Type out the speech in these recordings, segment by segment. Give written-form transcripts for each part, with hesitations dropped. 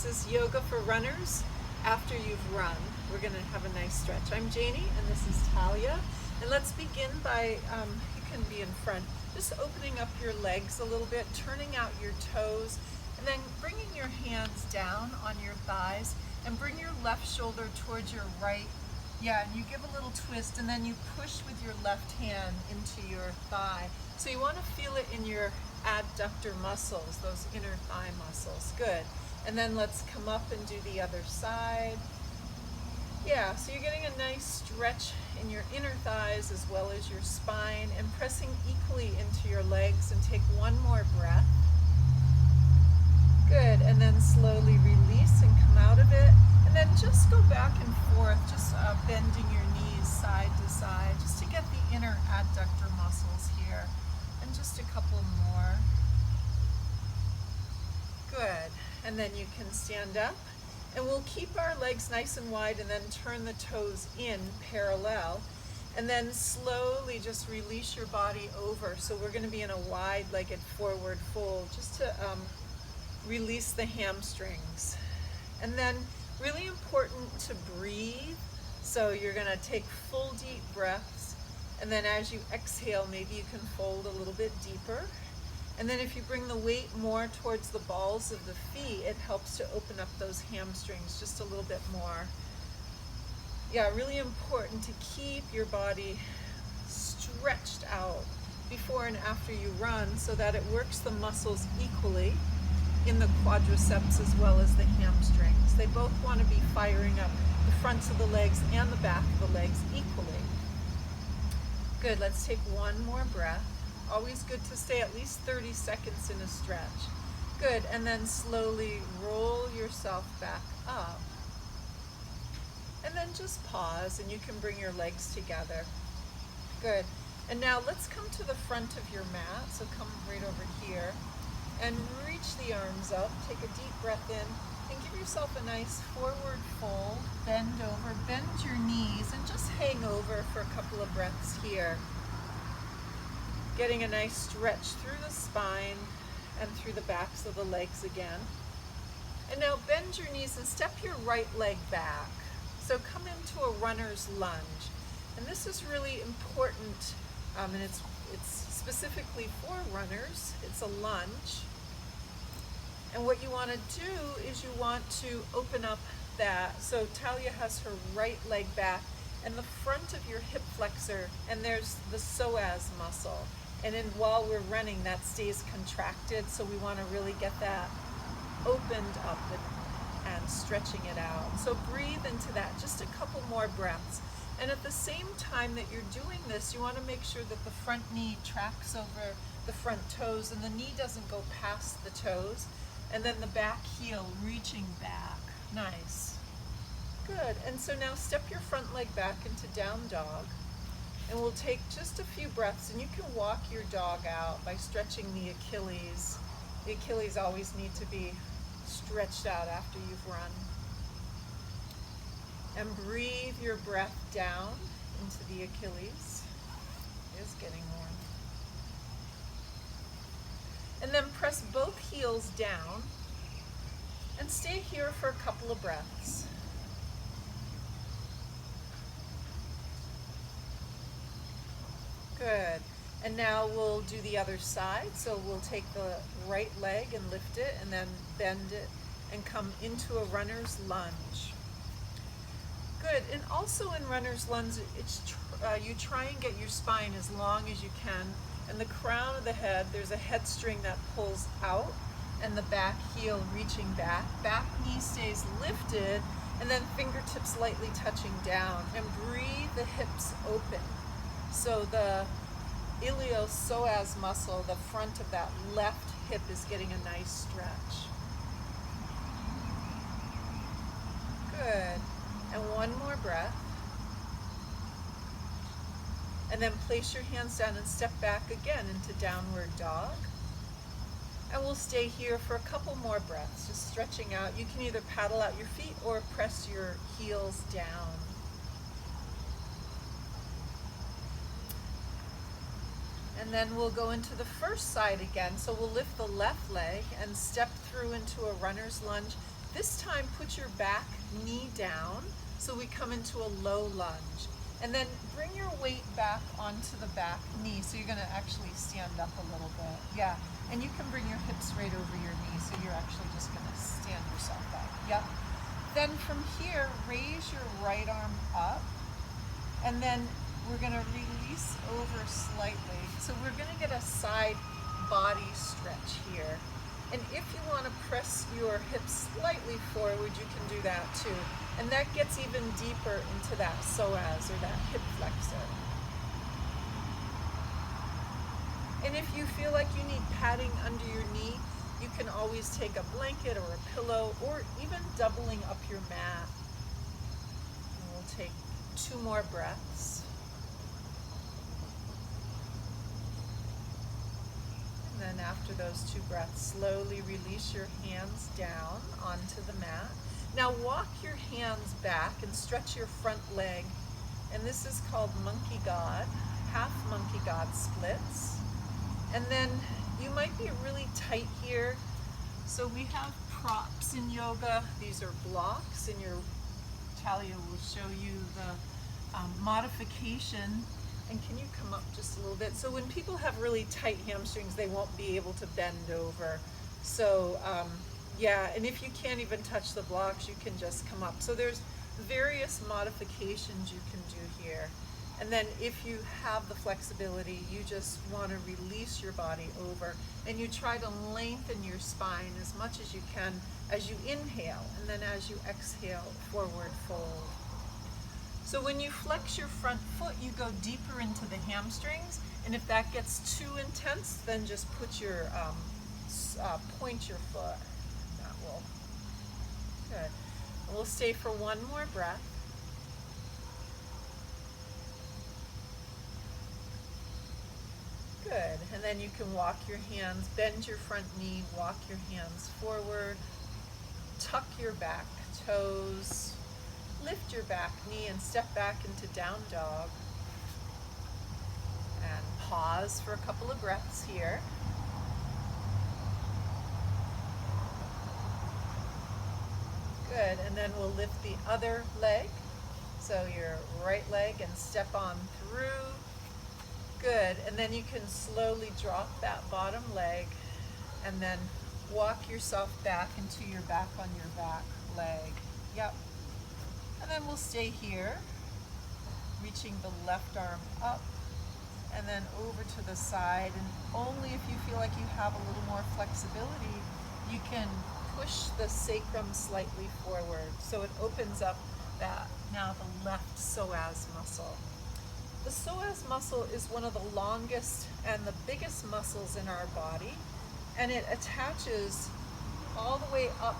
This is yoga for runners after you've run. We're going to have a nice stretch. I'm Janie and this is Talia. And let's begin by, you can be in front, just opening up your legs a little bit, turning out your toes, and then bringing your hands down on your thighs and bring your left shoulder towards your right. Yeah, and you give a little twist and then you push with your left hand into your thigh. So you want to feel it in your adductor muscles, those inner thigh muscles. Good. And then let's come up and do the other side. Yeah, so you're getting a nice stretch in your inner thighs as well as your spine, and pressing equally into your legs. And take one more breath. Good, and then slowly release and come out of it. And then just go back and forth, just bending your knees side to side, just to get the inner adductor muscles here. And just a couple more. Good, and then you can stand up. And we'll keep our legs nice and wide and then turn the toes in parallel. And then slowly just release your body over. So we're going to be in a wide-legged forward fold, just to release the hamstrings. And then really important to breathe. So you're going to take full deep breaths, and then as you exhale, maybe you can fold a little bit deeper. And then if you bring the weight more towards the balls of the feet, it helps to open up those hamstrings just a little bit more. Yeah, really important to keep your body stretched out before and after you run, so that it works the muscles equally in the quadriceps as well as the hamstrings. They both want to be firing up the fronts of the legs and the back of the legs equally. Good, let's take one more breath. Always good to stay at least 30 seconds in a stretch. Good, and then slowly roll yourself back up. And then just pause, and you can bring your legs together. Good, and now let's come to the front of your mat. So come right over here and reach the arms up. Take a deep breath in and give yourself a nice forward fold. Bend over, bend your knees, and just hang over for a couple of breaths here. Getting a nice stretch through the spine and through the backs of the legs again. And now bend your knees and step your right leg back. So come into a runner's lunge. And this is really important, and it's specifically for runners. It's a lunge. And what you want to do is you want to open up that. So Talia has her right leg back and the front of your hip flexor, and there's the psoas muscle. And then while we're running, that stays contracted, so we want to really get that opened up and stretching it out. So breathe into that, just a couple more breaths. And at the same time that you're doing this, you want to make sure that the front knee tracks over the front toes and the knee doesn't go past the toes. And then the back heel reaching back. Nice. Good, and so now step your front leg back into down dog. And we'll take just a few breaths, and you can walk your dog out by stretching the Achilles. The Achilles always need to be stretched out after you've run. And breathe your breath down into the Achilles. It is getting warm. And then press both heels down and stay here for a couple of breaths. Good. And now we'll do the other side. So we'll take the right leg and lift it and then bend it and come into a runner's lunge. Good. And also in runner's lunge, you try and get your spine as long as you can. And the crown of the head, there's a head string that pulls out, and the back heel reaching back. Back knee stays lifted, and then fingertips lightly touching down. And breathe the hips open. So the iliopsoas muscle, the front of that left hip, is getting a nice stretch. Good. And one more breath. And then place your hands down and step back again into downward dog. And we'll stay here for a couple more breaths, just stretching out. You can either paddle out your feet or press your heels down. And then we'll go into the first side again. So we'll lift the left leg and step through into a runner's lunge, This time put your back knee down so we come into a low lunge. And then bring your weight back onto the back knee. So you're gonna actually stand up a little bit. Yeah, and you can bring your hips right over your knee, so you're actually just gonna stand yourself up. Yep. Then from here, raise your right arm up, and then we're gonna release over slightly. So we're gonna get a side body stretch here. And if you want to press your hips slightly forward, you can do that too. And that gets even deeper into that psoas, or that hip flexor. And if you feel like you need padding under your knee, you can always take a blanket or a pillow, or even doubling up your mat. And we'll take 2 more breaths. And then after those 2 breaths, slowly release your hands down onto the mat. Now walk your hands back and stretch your front leg. And this is called monkey god, half monkey god splits. And then you might be really tight here. So we have props in yoga. These are blocks, and Talia will show you the modification. And can you come up just a little bit? So when people have really tight hamstrings, they won't be able to bend over. So yeah, and if you can't even touch the blocks, you can just come up. So there's various modifications you can do here. And then if you have the flexibility, you just want to release your body over, and you try to lengthen your spine as much as you can as you inhale, and then as you exhale, forward fold. So when you flex your front foot, you go deeper into the hamstrings, and if that gets too intense, then just put your, point your foot. That will, good. And we'll stay for 1 more breath. Good, and then you can walk your hands, bend your front knee, walk your hands forward, tuck your back toes, lift your back knee and step back into down dog. And pause for a couple of breaths here. Good, and then we'll lift the other leg. So your right leg, and step on through. Good, and then you can slowly drop that bottom leg, and then walk yourself back into your back on your back leg. Yep. And then we'll stay here, reaching the left arm up, and then over to the side. And only if you feel like you have a little more flexibility, you can push the sacrum slightly forward. So it opens up that, now the left psoas muscle. The psoas muscle is one of the longest and the biggest muscles in our body, and it attaches all the way up.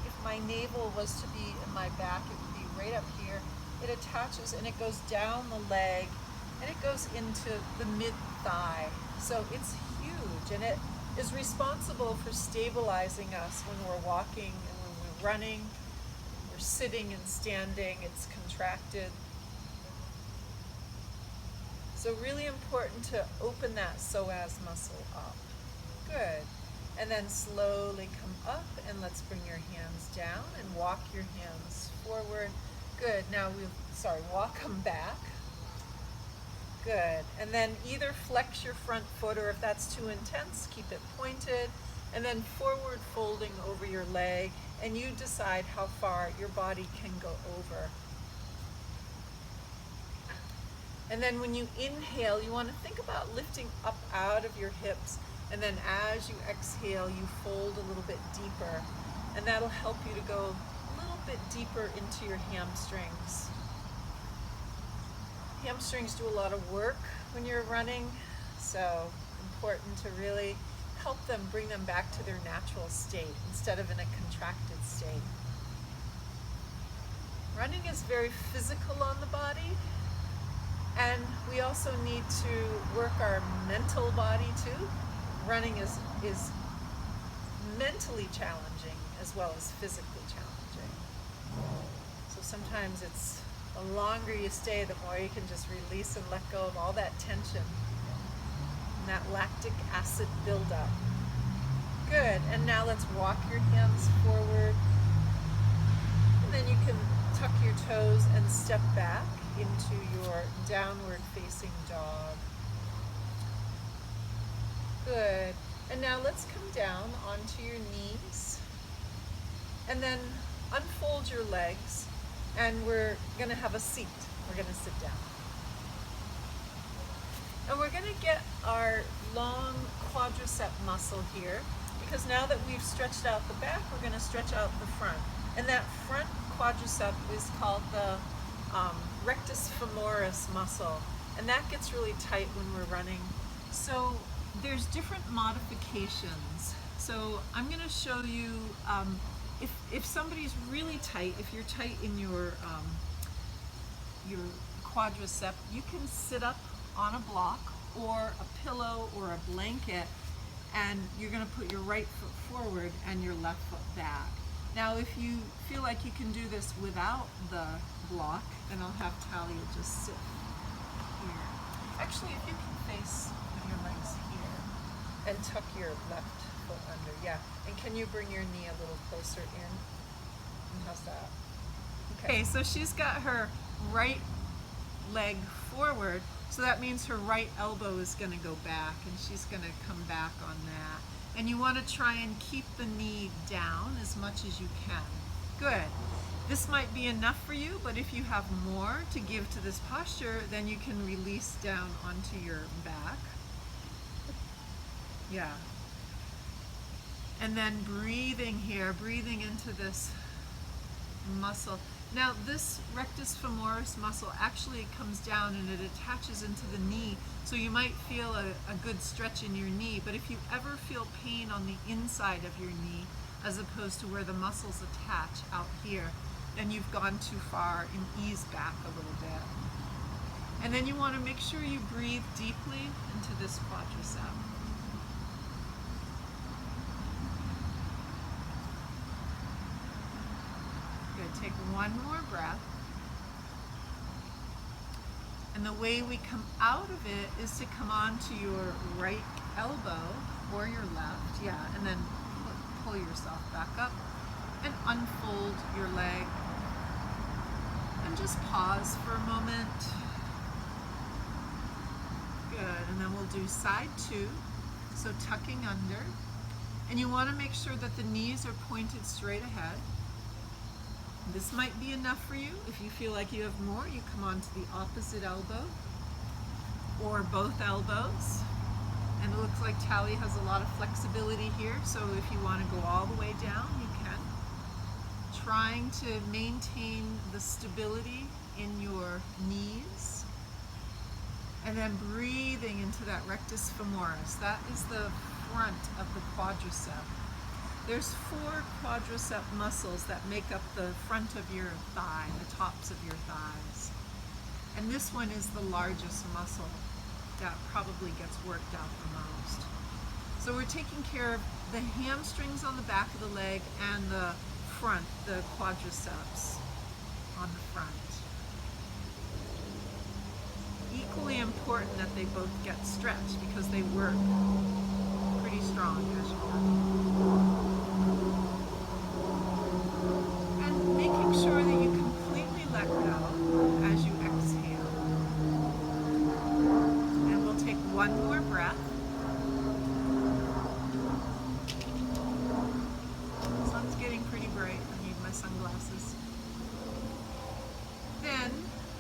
If my navel was to be in my back, it would be right up here. It attaches and it goes down the leg, and it goes into the mid-thigh. So it's huge, and it is responsible for stabilizing us when we're walking and when we're running, we're sitting and standing. It's contracted. So really important to open that psoas muscle up. Good. And then slowly come up, and let's bring your hands down and walk your hands forward. Good. Now walk them back. Good. And then either flex your front foot, or if that's too intense, keep it pointed. And then forward folding over your leg, and you decide how far your body can go over. And then when you inhale, you want to think about lifting up out of your hips, and then as you exhale, you fold a little bit deeper, and that'll help you to go a little bit deeper into your hamstrings. Hamstrings do a lot of work when you're running, so important to really help them, bring them back to their natural state instead of in a contracted state. Running is very physical on the body, and we also need to work our mental body too. Running is mentally challenging as well as physically challenging. So sometimes it's the longer you stay, the more you can just release and let go of all that tension and that lactic acid buildup. Good, and now let's walk your hands forward, then you can tuck your toes and step back into your downward facing dog. Good. And now let's come down onto your knees and then unfold your legs, and we're going to have a seat. We're going to sit down. And we're going to get our long quadricep muscle here, because now that we've stretched out the back, we're going to stretch out the front. And that front quadricep is called the rectus femoris muscle, and that gets really tight when we're running. So there's different modifications. So I'm going to show you if somebody's really tight, if you're tight in your quadricep, you can sit up on a block or a pillow or a blanket, and you're going to put your right foot forward and your left foot back. Now if you feel like you can do this without the block, then I'll have Talia just sit here. Actually, if you can face with your legs here and tuck your left foot under, yeah. And can you bring your knee a little closer in? And how's that? Okay, so she's got her right leg forward, so that means her right elbow is going to go back, and she's going to come back on that. And you want to try and keep the knee down as much as you can. Good. This might be enough for you, but if you have more to give to this posture, then you can release down onto your back. Yeah. And then breathing here, breathing into this muscle. Now this rectus femoris muscle actually comes down and it attaches into the knee, so you might feel a good stretch in your knee, but if you ever feel pain on the inside of your knee as opposed to where the muscles attach out here, then you've gone too far, and ease back a little bit. And then you want to make sure you breathe deeply into this quadricep. Take one more breath. And the way we come out of it is to come onto your right elbow or your left, yeah, and then pull yourself back up and unfold your leg. And just pause for a moment. Good, and then we'll do side two, so tucking under. And you want to make sure that the knees are pointed straight ahead. This might be enough for you. If you feel like you have more, you come onto the opposite elbow or both elbows. And it looks like Talia has a lot of flexibility here, so if you want to go all the way down, you can. Trying to maintain the stability in your knees. And then breathing into that rectus femoris. That is the front of the quadricep. There's 4 quadricep muscles that make up the front of your thigh, the tops of your thighs. And this one is the largest muscle that probably gets worked out the most. So we're taking care of the hamstrings on the back of the leg and the front, the quadriceps on the front. Equally important that they both get stretched because they work pretty strong as you work. And making sure that you completely let go as you exhale. And we'll take one more breath. The sun's getting pretty bright. I need my sunglasses. Then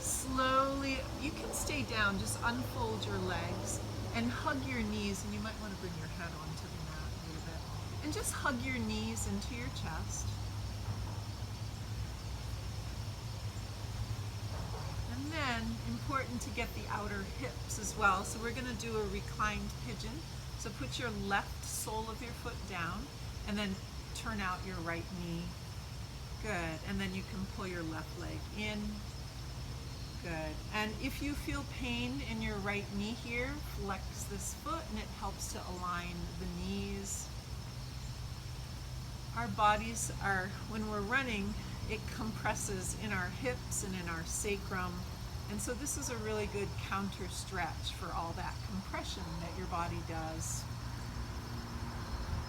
slowly, you can stay down, just unfold your legs and hug your knees, and you might want to bring your head onto the mat a little bit. And just hug your knees into your chest. And then, important to get the outer hips as well. So we're going to do a reclined pigeon. So put your left sole of your foot down, and then turn out your right knee. Good. And then you can pull your left leg in. Good. And if you feel pain in your right knee here, flex this foot and it helps to align the knees. Our bodies are, when we're running, it compresses in our hips and in our sacrum. And so this is a really good counter stretch for all that compression that your body does.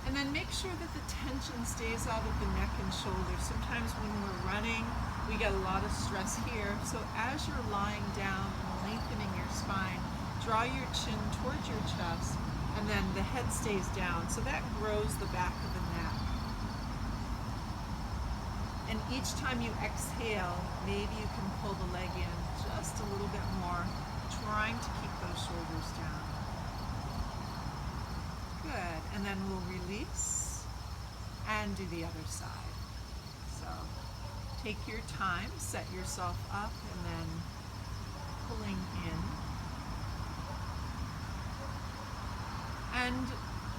And then make sure that the tension stays out of the neck and shoulders. Sometimes when we're running, we get a lot of stress here. So as you're lying down and lengthening your spine, draw your chin towards your chest, and then the head stays down. So that grows the back of the neck. And each time you exhale, maybe you can pull the leg in just a little bit more, trying to keep those shoulders down. Good, and then we'll release and do the other side. So take your time, set yourself up, and then pulling in. And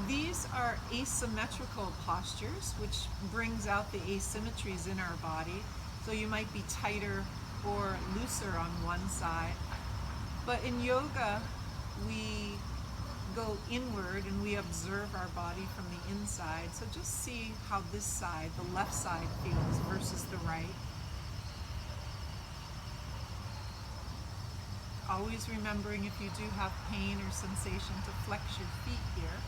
these are asymmetrical postures, which brings out the asymmetries in our body. So you might be tighter or looser on one side. But in yoga, we go inward and we observe our body from the inside. So just see how this side, the left side, feels versus the right. Always remembering, if you do have pain or sensation, to flex your feet here.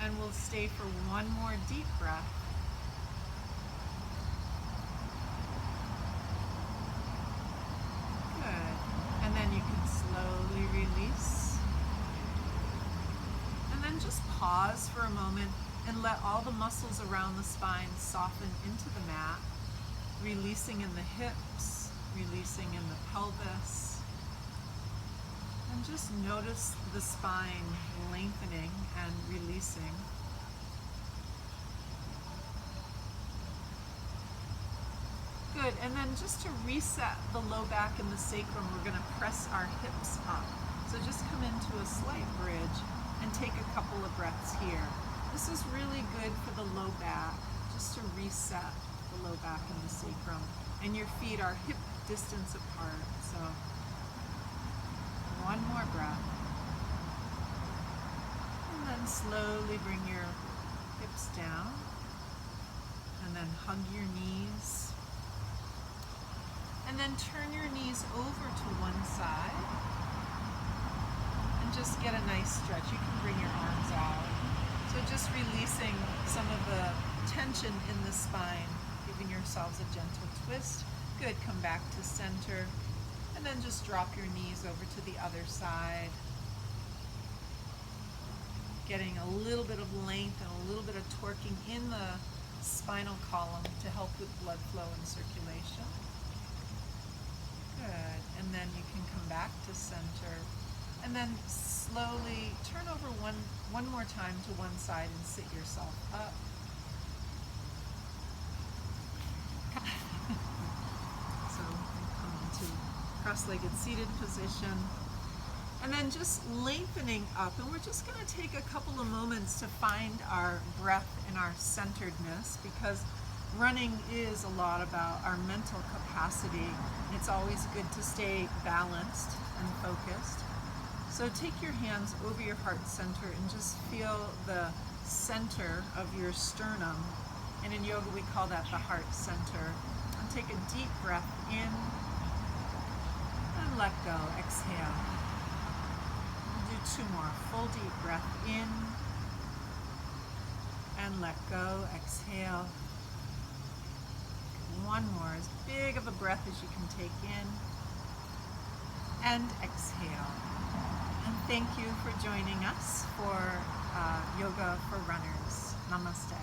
And we'll stay for one more deep breath. And then you can slowly release. And then just pause for a moment and let all the muscles around the spine soften into the mat, releasing in the hips, releasing in the pelvis. And just notice the spine lengthening and releasing. Good, and then just to reset the low back and the sacrum, we're going to press our hips up. So just come into a slight bridge and take a couple of breaths here. This is really good for the low back, just to reset the low back and the sacrum. And your feet are hip distance apart. So one more breath. And then slowly bring your hips down. And then hug your knees. And then turn your knees over to one side and just get a nice stretch. You can bring your arms out. So just releasing some of the tension in the spine, giving yourselves a gentle twist. Good, come back to center. And then just drop your knees over to the other side. Getting a little bit of length and a little bit of torquing in the spinal column to help with blood flow and circulation. Good, and then you can come back to center, and then slowly turn over one more time to one side and sit yourself up. So come into cross-legged seated position, and then just lengthening up, and we're just going to take a couple of moments to find our breath and our centeredness, because running is a lot about our mental capacity. It's always good to stay balanced and focused. So take your hands over your heart center and just feel the center of your sternum. And in yoga we call that the heart center. And take a deep breath in and let go. Exhale. We'll do two more. Full deep breath in and let go. Exhale. One more, as big of a breath as you can take in, and exhale. And thank you for joining us for Yoga for Runners. Namaste.